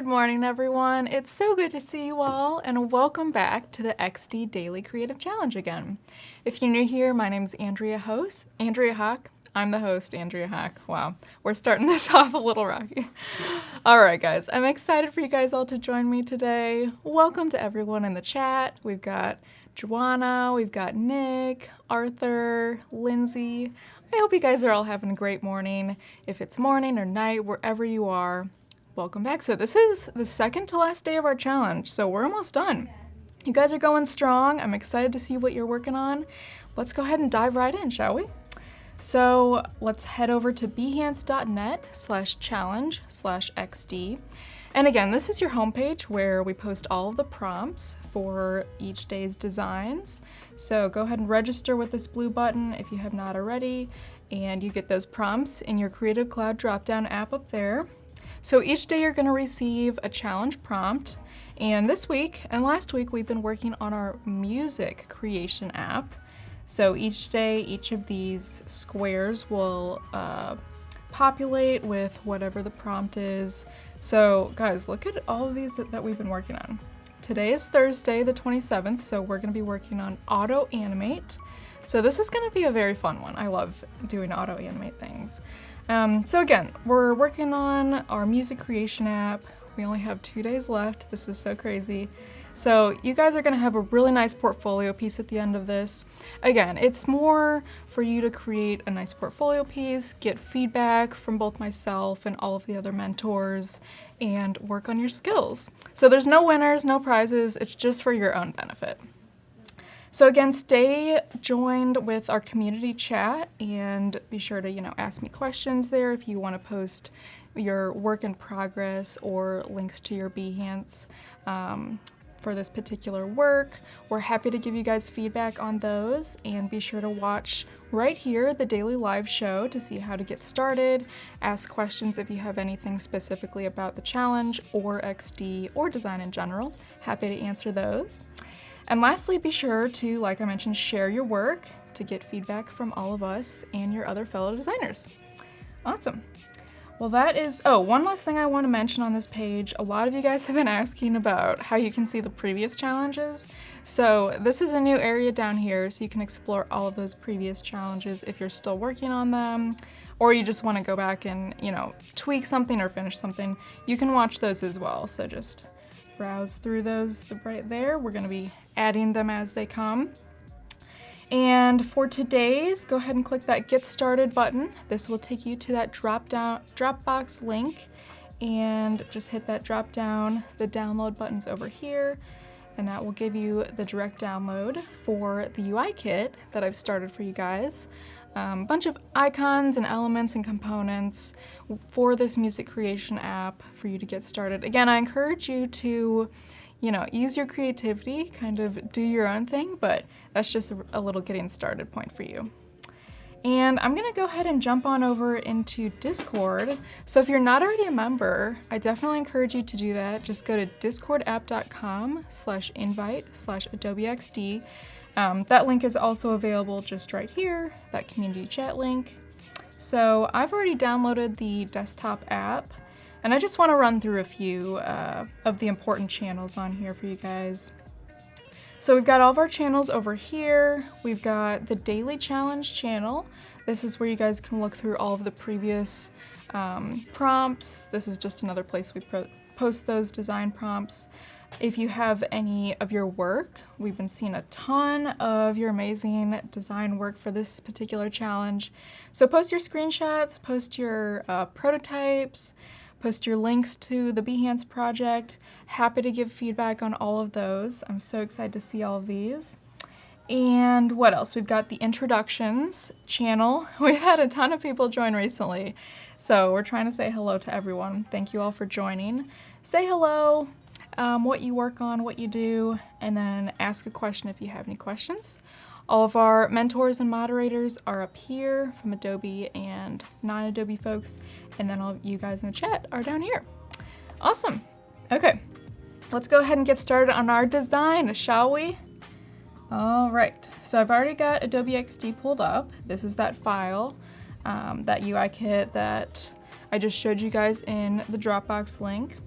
Good morning, everyone. It's so good to see you all, and welcome back to the XD Daily Creative Challenge again. If you're new here, my name's Andrea Hawk. I'm the host, Andrea Hawk. Wow, we're starting this off a little rocky. All right, guys, I'm excited for you guys all to join me today. Welcome to everyone in the chat. We've got Joanna, we've got Nick, Arthur, Lindsay. I hope you guys are all having a great morning. If it's morning or night, wherever you are, welcome back. So this is the second to last day of our challenge, so we're almost done. You guys are going strong. I'm excited to see what you're working on. Let's go ahead and dive right in, shall we? So let's head over to behance.net/challenge/XD. And again, this is your homepage where we post all of the prompts for each day's designs. So go ahead and register with this blue button if you have not already, and you get those prompts in your Creative Cloud drop-down app up there. So each day you're going to receive a challenge prompt, and this week and last week we've been working on our music creation app. So each day, each of these squares will populate with whatever the prompt is. So guys, look at all of these that we've been working on. Today is Thursday the 27th, so we're going to be working on auto animate. So this is going to be a very fun one. I love doing auto animate things. So again, we're working on our music creation app. We only have 2 days left. This is so crazy. So you guys are going to have a really nice portfolio piece at the end of this. Again, it's more for you to create a nice portfolio piece, get feedback from both myself and all of the other mentors, and work on your skills. So there's no winners, no prizes. It's just for your own benefit. So again, stay joined with our community chat and be sure to, ask me questions there if you want to post your work in progress or links to your Behance for this particular work. We're happy to give you guys feedback on those, and be sure to watch right here the daily live show to see how to get started, ask questions if you have anything specifically about the challenge or XD or design in general. Happy to answer those. And lastly, be sure to, like I mentioned, share your work to get feedback from all of us and your other fellow designers. Awesome. Well, that is, one last thing I want to mention on this page. A lot of you guys have been asking about how you can see the previous challenges. So this is a new area down here, so you can explore all of those previous challenges if you're still working on them, or you just want to go back and, tweak something or finish something. You can watch those as well, so just browse through those right there. We're going to be adding them as they come. And for today's, go ahead and click that Get Started button. This will take you to that Dropbox link, and just hit that drop down. The download button's over here, and that will give you the direct download for the UI kit that I've started for you guys. A bunch of icons and elements and components for this music creation app for you to get started. Again, I encourage you to use your creativity, kind of do your own thing, but that's just a little getting started point for you. And I'm gonna go ahead and jump on over into Discord. So if you're not already a member, I definitely encourage you to do that. Just go to discordapp.com/invite/Adobe XD. That link is also available just right here, that community chat link. So I've already downloaded the desktop app, and I just want to run through a few of the important channels on here for you guys. So we've got all of our channels over here. We've got the Daily Challenge channel. This is where you guys can look through all of the previous prompts. This is just another place we post those design prompts. If you have any of your work, we've been seeing a ton of your amazing design work for this particular challenge. So post your screenshots, post your prototypes, post your links to the Behance project. Happy to give feedback on all of those. I'm so excited to see all of these. And what else? We've got the introductions channel. We've had a ton of people join recently, so we're trying to say hello to everyone. Thank you all for joining. Say hello, what you work on, what you do, and then ask a question if you have any questions. All of our mentors and moderators are up here from Adobe and non-Adobe folks, and then all of you guys in the chat are down here. Awesome. Okay, let's go ahead and get started on our design, shall we? All right, so I've already got Adobe XD pulled up. This is that file, that UI kit that I just showed you guys in the Dropbox link.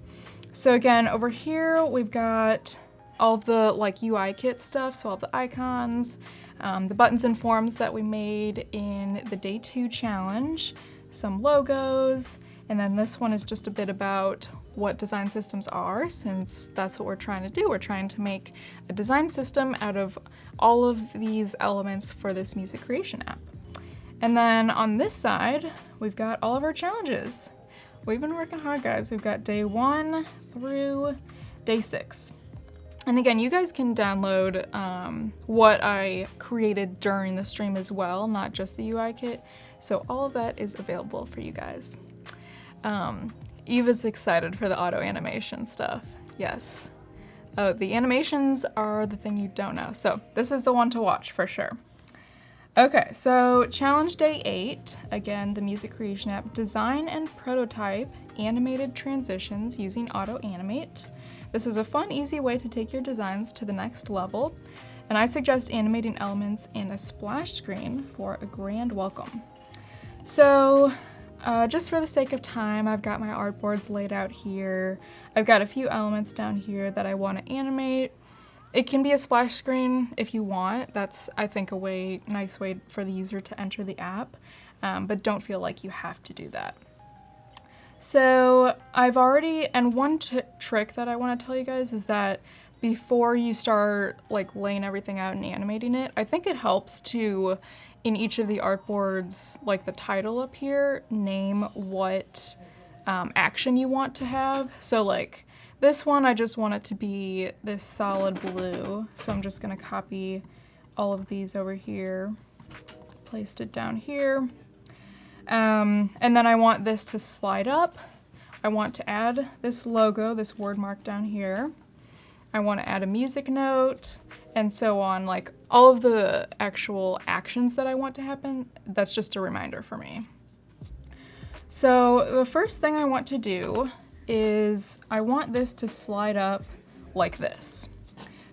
So again, over here, we've got all of the like UI kit stuff, so all the icons, the buttons and forms that we made in the day 2 challenge, some logos, and then this one is just a bit about what design systems are, since that's what we're trying to do. We're trying to make a design system out of all of these elements for this music creation app. And then on this side, we've got all of our challenges. We've been working hard, guys. We've got day 1 through day 6. And again, you guys can download what I created during the stream as well, not just the UI kit. So all of that is available for you guys. Eva's excited for the auto animation stuff. Yes. Oh, the animations are the thing you don't know. So this is the one to watch for sure. Okay, so challenge day 8, again, the music creation app, design and prototype animated transitions using auto animate. This is a fun, easy way to take your designs to the next level, and I suggest animating elements in a splash screen for a grand welcome. So just for the sake of time, I've got my artboards laid out here. I've got a few elements down here that I want to animate. It can be a splash screen if you want. That's, I think, a nice way for the user to enter the app, but don't feel like you have to do that. So and one trick that I want to tell you guys is that before you start like laying everything out and animating it, I think it helps to, in each of the artboards, like the title up here, name what action you want to have. So like this one, I just want it to be this solid blue. So I'm just gonna copy all of these over here, placed it down here. And then I want this to slide up. I want to add this logo, this word mark down here. I want to add a music note, and so on. Like all of the actual actions that I want to happen, that's just a reminder for me. So the first thing I want to do is I want this to slide up like this.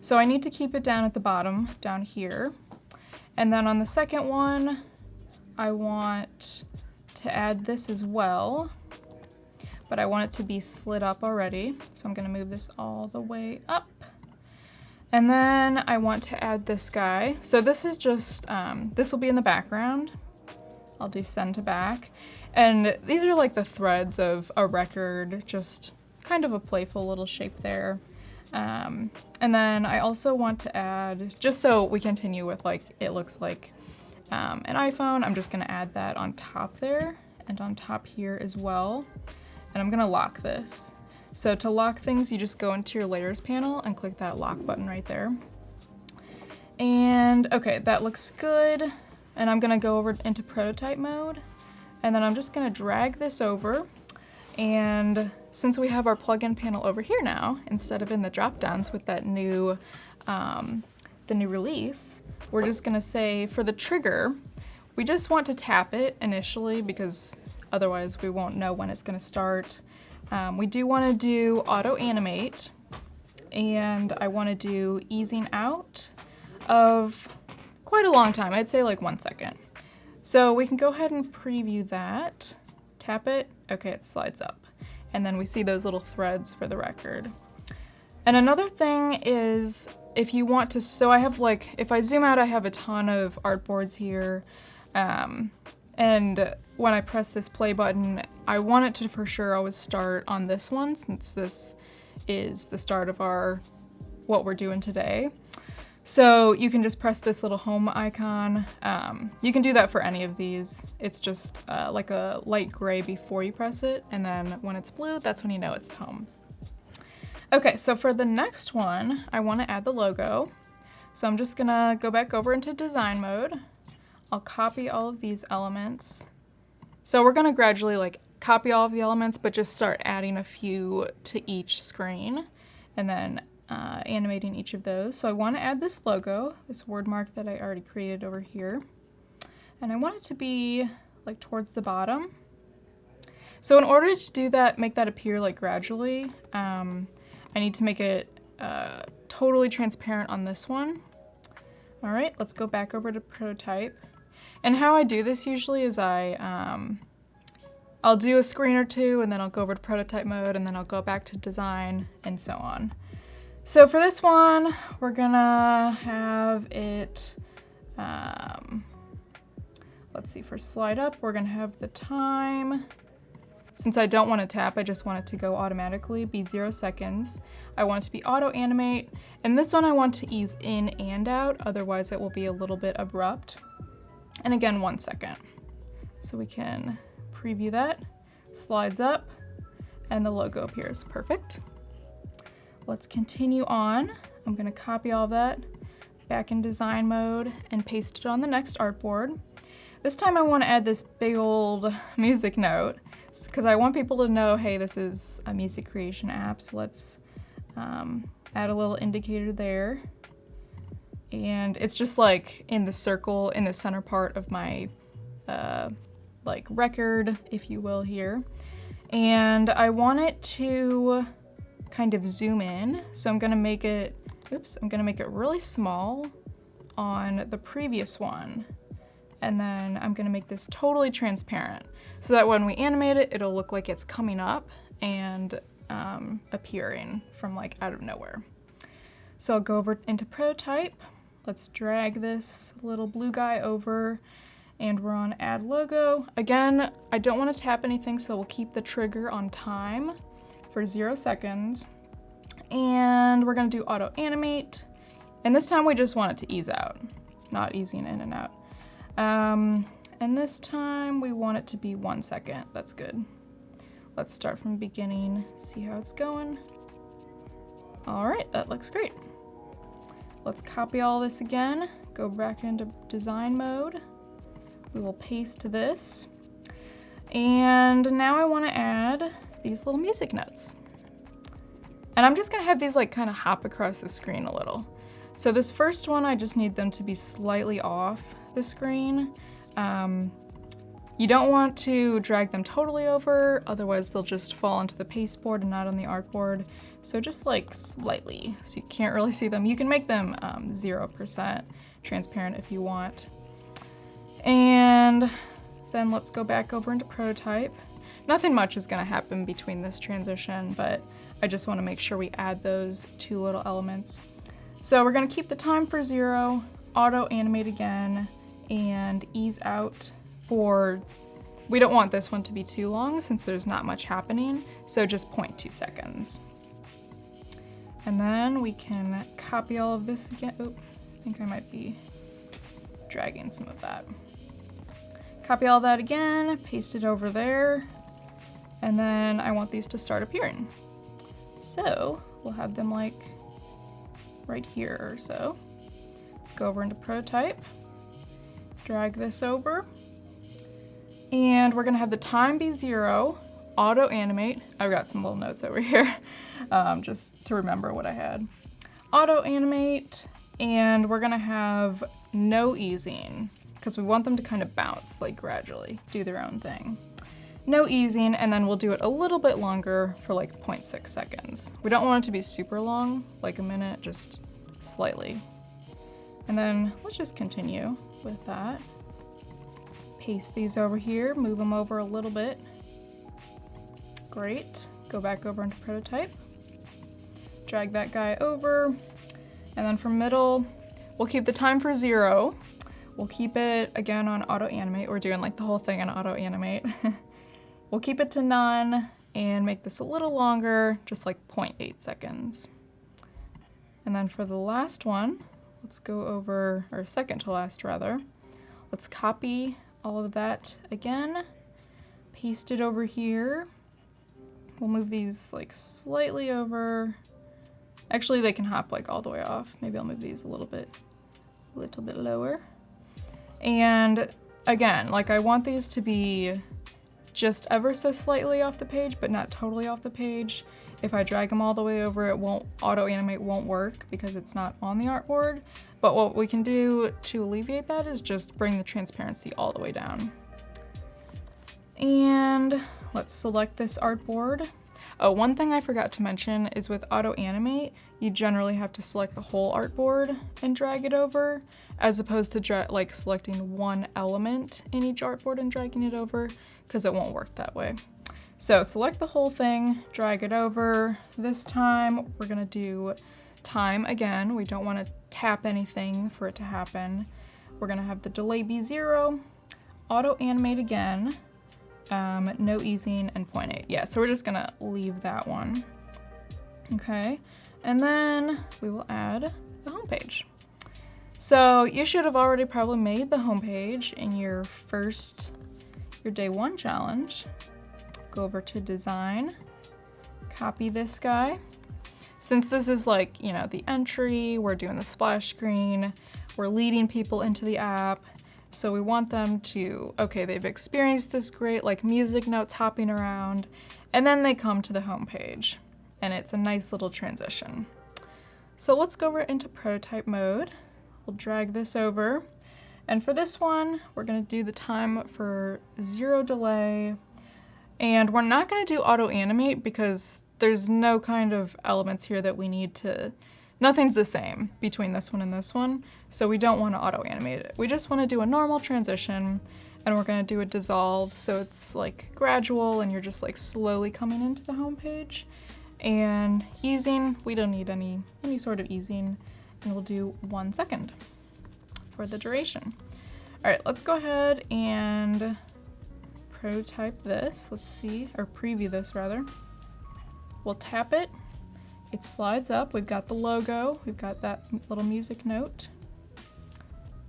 So I need to keep it down at the bottom, down here. And then on the second one, I want to add this as well, but I want it to be slid up already. So I'm gonna move this all the way up. And then I want to add this guy. So this is just, this will be in the background. I'll do send to back. And these are like the threads of a record, just kind of a playful little shape there. And then I also want to add, just so we continue with like, it looks like an iPhone, I'm just gonna add that on top there and on top here as well. And I'm gonna lock this. So to lock things, you just go into your layers panel and click that lock button right there. And okay, that looks good. And I'm gonna go over into prototype mode. And then I'm just gonna drag this over. And since we have our plugin panel over here now, instead of in the drop downs with that new, the new release, we're just gonna say for the trigger, we just want to tap it initially because otherwise we won't know when it's gonna start. We do wanna do auto animate, and I wanna do easing out of quite a long time. I'd say like 1 second. So we can go ahead and preview that, tap it, okay, it slides up. And then we see those little threads for the record. And another thing is if you want to, so I have like, if I zoom out, I have a ton of artboards here. And when I press this play button, I want it to for sure always start on this one, since this is the start of what we're doing today. So you can just press this little home icon. You can do that for any of these. It's just like a light gray before you press it, and then when it's blue, that's when you know it's home. Okay, so for the next one, I want to add the logo. So I'm just gonna go back over into design mode. I'll copy all of these elements. So we're gonna gradually like copy all of the elements, but just start adding a few to each screen, and then animating each of those. So I want to add this logo, this word mark that I already created over here. And I want it to be like towards the bottom. So in order to do that, make that appear like gradually, I need to make it totally transparent on this one. All right, let's go back over to prototype. And how I do this usually is I I'll do a screen or two and then I'll go over to prototype mode and then I'll go back to design and so on. So for this one, we're gonna have it, let's see, for slide up, we're gonna have the time. Since I don't want to tap, I just want it to go automatically, be 0 seconds. I want it to be auto animate, and this one I want to ease in and out, otherwise it will be a little bit abrupt. And again, 1 second. So we can preview that, slides up, and the logo appears, perfect. Let's continue on. I'm gonna copy all that back in design mode and paste it on the next artboard. This time I want to add this big old music note because I want people to know, hey, this is a music creation app. So let's add a little indicator there. And it's just like in the circle in the center part of my like record, if you will, here. And I want it to kind of zoom in. So I'm gonna make it, I'm gonna make it really small on the previous one. And then I'm gonna make this totally transparent so that when we animate it, it'll look like it's coming up and appearing from like out of nowhere. So I'll go over into prototype. Let's drag this little blue guy over and we're on add logo. Again, I don't wanna tap anything, so we'll keep the trigger on time for 0 seconds. And we're gonna do auto animate. And this time we just want it to ease out, not easing in and out. And this time we want it to be 1 second. That's good. Let's start from the beginning, see how it's going. All right, that looks great. Let's copy all this again, go back into design mode. We will paste this. And now I want to add these little music notes. And I'm just gonna have these like kind of hop across the screen a little. So this first one, I just need them to be slightly off the screen. You don't want to drag them totally over, otherwise they'll just fall into the pasteboard and not on the artboard. So just like slightly, so you can't really see them. You can make them 0% transparent if you want. And then let's go back over into prototype. Nothing much is gonna happen between this transition, but I just wanna make sure we add those two little elements. So we're gonna keep the time for 0, auto animate again, and ease out for, we don't want this one to be too long since there's not much happening, so just 0.2 seconds. And then we can copy all of this again. Oh, I think I might be dragging some of that. Copy all that again, paste it over there, and then I want these to start appearing. So we'll have them like right here or so. Let's go over into prototype, drag this over, and we're gonna have the time be 0, auto animate. I've got some little notes over here just to remember what I had. Auto animate, and we're gonna have no easing because we want them to kind of bounce like gradually, do their own thing. No easing, and then we'll do it a little bit longer for like 0.6 seconds. We don't want it to be super long, like a minute, just slightly. And then let's just continue with that. Paste these over here, move them over a little bit. Great, go back over into prototype. Drag that guy over, and then from middle, we'll keep the time for 0. We'll keep it again on auto animate. We're doing like the whole thing on auto animate. We'll keep it to none and make this a little longer, just like 0.8 seconds. And then for the last one, let's go over, or second to last rather, let's copy all of that again, paste it over here. We'll move these like slightly over. Actually, they can hop like all the way off. Maybe I'll move these a little bit lower. And again, like I want these to be just ever so slightly off the page, but not totally off the page. If I drag them all the way over, it won't, auto animate won't work because it's not on the artboard. But what we can do to alleviate that is just bring the transparency all the way down. And let's select this artboard. Oh, one thing I forgot to mention is with auto animate, you generally have to select the whole artboard and drag it over, as opposed to like selecting one element in each artboard and dragging it over, because it won't work that way. So select the whole thing, drag it over. This time we're gonna do time again. We don't want to tap anything for it to happen. We're gonna have the delay be 0, auto animate again, no easing, and 0.8. Yeah, so we're just gonna leave that one. Okay, and then we will add the homepage. So you should have already probably made the homepage in your day 1 challenge. Go over to design, copy this guy. Since this is like, you know, the entry, we're doing the splash screen, we're leading people into the app. So we want them to, okay, they've experienced this great like music notes hopping around, and then they come to the homepage, and it's a nice little transition. So let's go over into prototype mode. We'll drag this over. And for this one, we're gonna do the time for 0 delay. And we're not gonna do auto animate because there's no kind of elements here that we need to, nothing's the same between this one and this one, so we don't want to auto animate it. We just want to do a normal transition, and we're going to do a dissolve, so it's like gradual and you're just like slowly coming into the home page. And easing, we don't need any sort of easing, and we'll do 1 second for the duration. All right, let's go ahead and prototype this. Let's see, or preview this rather. We'll tap it. It slides up. We've got the logo. We've got that little music note.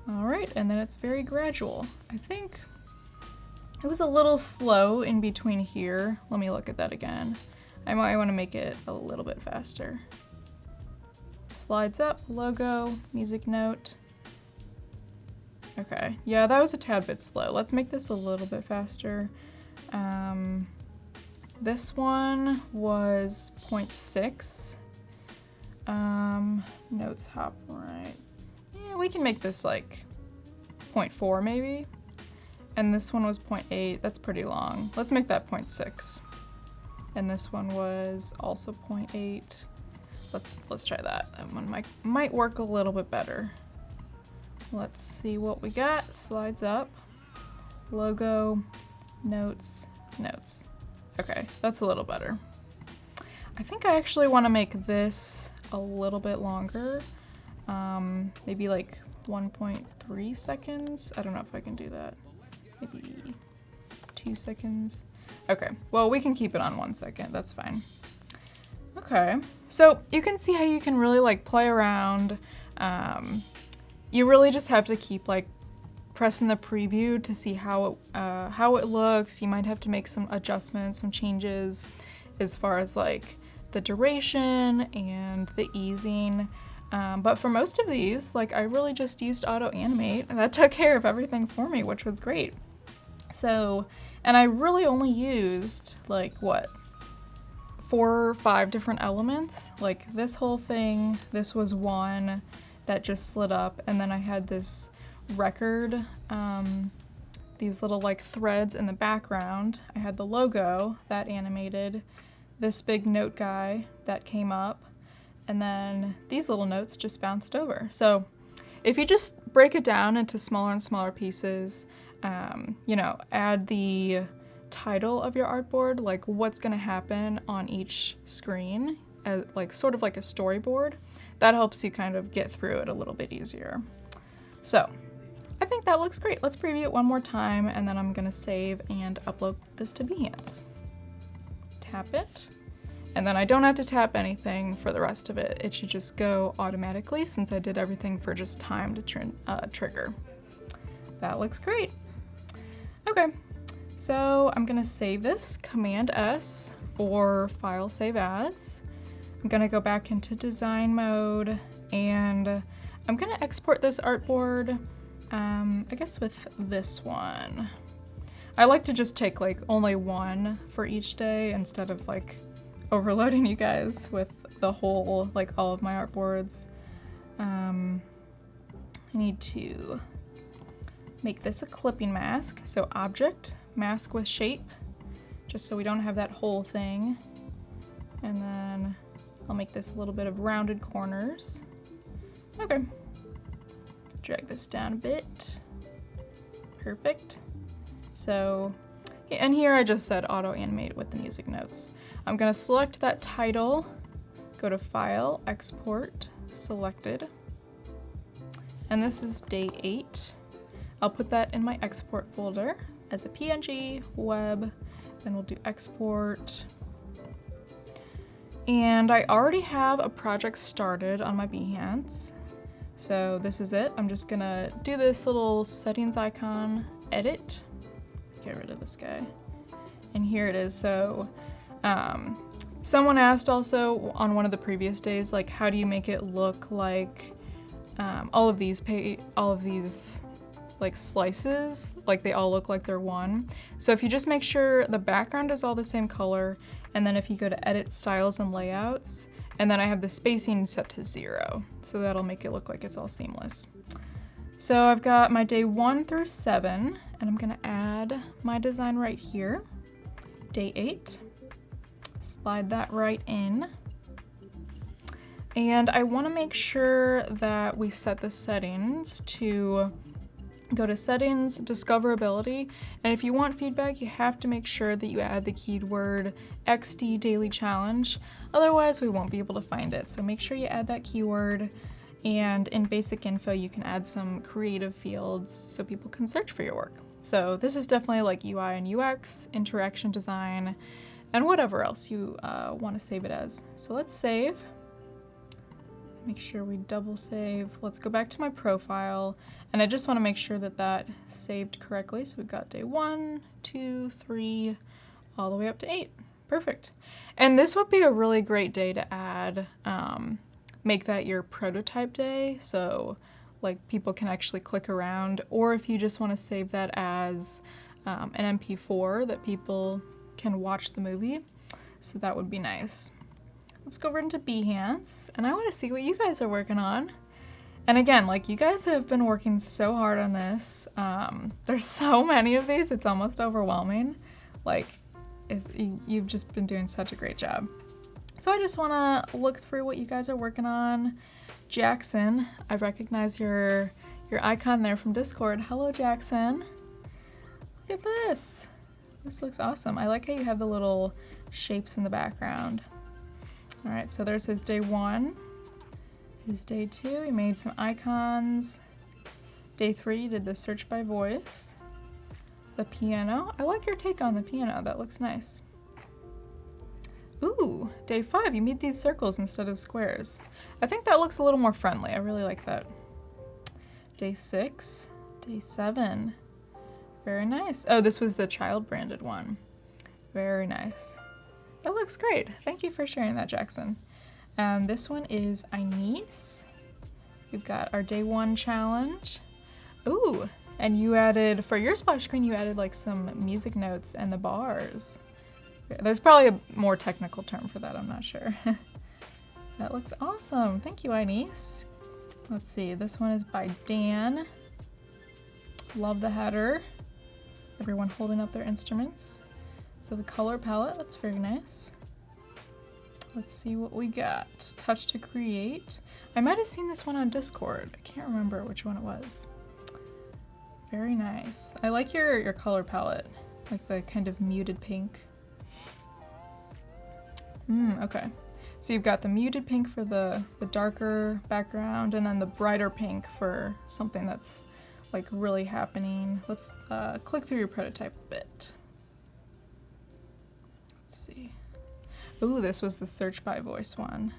All right, and then it's very gradual. I think it was a little slow in between here. Let me look at that again. I might want to make it a little bit faster. Slides up, logo, music note. Okay, yeah, that was a tad bit slow. Let's make this a little bit faster. This one was 0.6. Notes hop right. Yeah, we can make this like 0.4 maybe. And this one was 0.8. That's pretty long. Let's make that 0.6. And this one was also 0.8. Let's try that. That one might work a little bit better. Let's see what we got. Slides up. Logo, notes, notes. Okay, that's a little better. I think I actually want to make this a little bit longer. Maybe like 1.3 seconds. I don't know if I can do that. Maybe 2 seconds. Okay, well, we can keep it on 1 second. That's fine. Okay, so you can see how you can really like play around. You really just have to keep like pressing the preview to see how it looks. You might have to make some adjustments, some changes as far as like the duration and the easing. But for most of these, like I really just used auto animate, and that took care of everything for me, which was great. So, and I really only used like what, 4 or 5 different elements. Like this whole thing, this was one that just slid up, and then I had this record, these little like threads in the background. I had the logo that animated, this big note guy that came up, and then these little notes just bounced over. So if you just break it down into smaller and smaller pieces, you know, add the title of your artboard, like what's gonna happen on each screen, as, like sort of like a storyboard, that helps you kind of get through it a little bit easier. So I think that looks great. Let's preview it one more time, and then I'm gonna save and upload this to Behance. Tap it, and then I don't have to tap anything for the rest of it. It should just go automatically since I did everything for just time to trigger. That looks great. Okay, so I'm gonna save this, Command S, or File Save As. I'm gonna go back into design mode, and I'm gonna export this artboard, I guess with this one. I like to just take like only one for each day instead of like overloading you guys with the whole, like all of my artboards. I need to make this a clipping mask. So object, mask with shape, just so we don't have that whole thing. And then I'll make this a little bit of rounded corners. Okay. Drag this down a bit. Perfect. So, and here I just said auto animate with the music notes. I'm gonna select that title, go to File, Export, Selected. And this is day 8. I'll put that in my export folder as a PNG, web, then we'll do export. And I already have a project started on my Behance. So this is it. I'm just gonna do this little settings icon, edit, get rid of this guy. And here it is. So someone asked also on one of the previous days, like, how do you make it look like all of these like slices, like they all look like they're one. So if you just make sure the background is all the same color, and then if you go to edit styles and layouts, and then I have the spacing set to 0. So that'll make it look like it's all seamless. So I've got my day 1 through 7, and I'm gonna add my design right here. Day 8, slide that right in. And I wanna make sure that we set the settings to go to settings, discoverability, and if you want feedback, you have to make sure that you add the keyword XD daily challenge. Otherwise, we won't be able to find it. So make sure you add that keyword, and in basic info, you can add some creative fields so people can search for your work. So this is definitely like UI and UX, interaction design, and whatever else you want to save it as. So let's save. Make sure we double save. Let's go back to my profile, and I just want to make sure that that saved correctly. So we've got day 1, 2, 3, all the way up to 8. Perfect. And this would be a really great day to add, make that your prototype day, so like people can actually click around, or if you just want to save that as an MP4 that people can watch the movie. So that would be nice. Let's go over into Behance, and I want to see what you guys are working on. And again, like, you guys have been working so hard on this. There's so many of these, it's almost overwhelming. Like, you've just been doing such a great job. So I just want to look through what you guys are working on. Jackson, I recognize your icon there from Discord. Hello, Jackson. Look at this. This looks awesome. I like how you have the little shapes in the background. All right, so there's his day 1, his day 2, he made some icons. Day 3, he did the search by voice. The piano, I like your take on the piano, that looks nice. Ooh, day 5, you made these circles instead of squares. I think that looks a little more friendly, I really like that. Day 6, day 7, very nice. Oh, this was the child branded one. Very nice. That looks great. Thank you for sharing that, Jackson. This one is Inese. We've got our day 1 challenge. Ooh, and you added, for your splash screen, you added like some music notes and the bars. There's probably a more technical term for that, I'm not sure. That looks awesome. Thank you, Inese. Let's see, this one is by Dan. Love the header. Everyone holding up their instruments. So the color palette, that's very nice. Let's see what we got. Touch to create. I might have seen this one on Discord. I can't remember which one it was. Very nice. I like your color palette, like the kind of muted pink. Okay. So you've got the muted pink for the darker background, and then the brighter pink for something that's like really happening. Let's click through your prototype a bit. Let's see. Ooh, this was the search by voice one.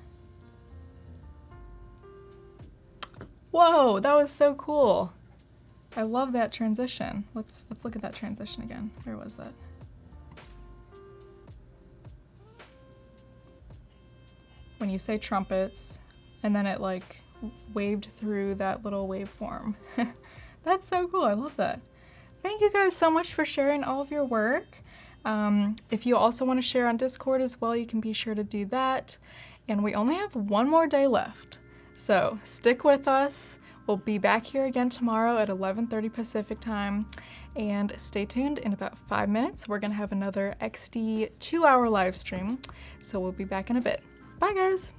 Whoa, that was so cool. I love that transition. Let's look at that transition again. Where was that? When you say trumpets, and then it like waved through that little waveform. That's so cool, I love that. Thank you guys so much for sharing all of your work. If you also want to share on Discord as well, you can be sure to do that. And we only have one more day left. So stick with us. We'll be back here again tomorrow at 11:30 Pacific time. And stay tuned, in about 5 minutes, we're gonna have another XD 2-hour live stream. So we'll be back in a bit. Bye guys.